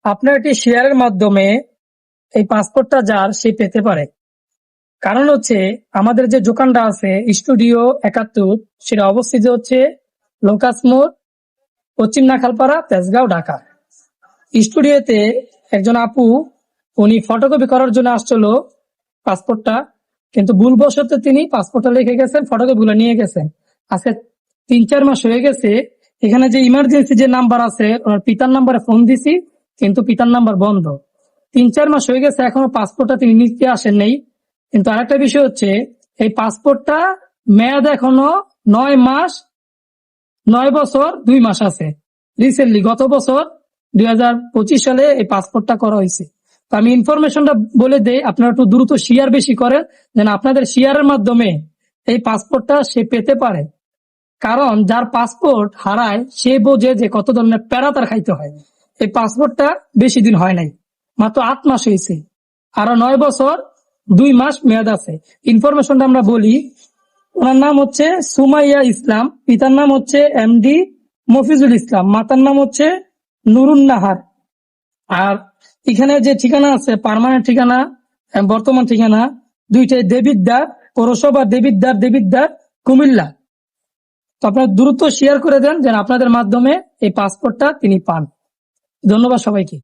আপনার একটি শেয়ারের মাধ্যমে এই পাসপোর্টটা যার সে পেতে পারে। কারণ হচ্ছে আমাদের যে দোকানটা আছে স্টুডিও ৭১, সেটা অবস্থিত হচ্ছে লোকাস মোড়, পশ্চিম নাখালপাড়া, তেজগাঁও, ঢাকা। স্টুডিওতে একজন আপু উনি ফটোকপি করার জন্য আসছিল পাসপোর্টটা, কিন্তু ভুলবশত তিনি পাসপোর্টটা লিখে গেছেন, ফটোকপি গুলো নিয়ে গেছেন। আজকে ৩-৪ মাস হয়ে গেছে। এখানে যে ইমার্জেন্সি যে নাম্বার আছে ওনার পিতার নাম্বারে ফোন দিছি, কিন্তু পিতার নাম্বার বন্ধ। ৩-৪ মাস হয়ে গেছে, এখনো পাসপোর্টটা তিনি নিতে আসেন নাই। কিন্তু আরেকটা বিষয় হচ্ছে এই পাসপোর্টটা মেয়াদ এখনো ৯ মাস ৯ বছর ২ মাস আছে। রিসেন্টলি গত বছর ২০২৫ সালে এই পাসপোর্টটা করা হয়েছে। তো আমি ইনফরমেশনটা বলে দেই, আপনারা একটু দ্রুত শেয়ার বেশি করেন, যেন আপনাদের শেয়ারের মাধ্যমে এই পাসপোর্টটা সে পেতে পারে। কারণ যার পাসপোর্ট হারায় সে বোঝে যে কত ধরনের প্যারা তার খাইতে হয়। এই পাসপোর্টটা বেশি দিন হয় নাই, মাত্র ৮ মাস হয়েছে, আরো ৯ বছর ২ মাস মেয়াদ আছে। ইনফরমেশনটা আমরা বলি। ওনার নাম হচ্ছে সুমাইয়া ইসলাম, পিতার নাম হচ্ছে এমডি মফিজুল ইসলাম, মাতার নাম হচ্ছে নুরুন নাহার। আর এখানে যে ঠিকানা আছে পার্মানেন্ট ঠিকানা, বর্তমান ঠিকানা দুইটাই দেবিদ্বার পৌরসভা, দেবিদ্বার কুমিল্লা। তো আপনারা দ্রুত শেয়ার করে দেন যেন আপনাদের মাধ্যমে এই পাসপোর্টটা তিনি পান। ধন্যবাদ সবাইকে।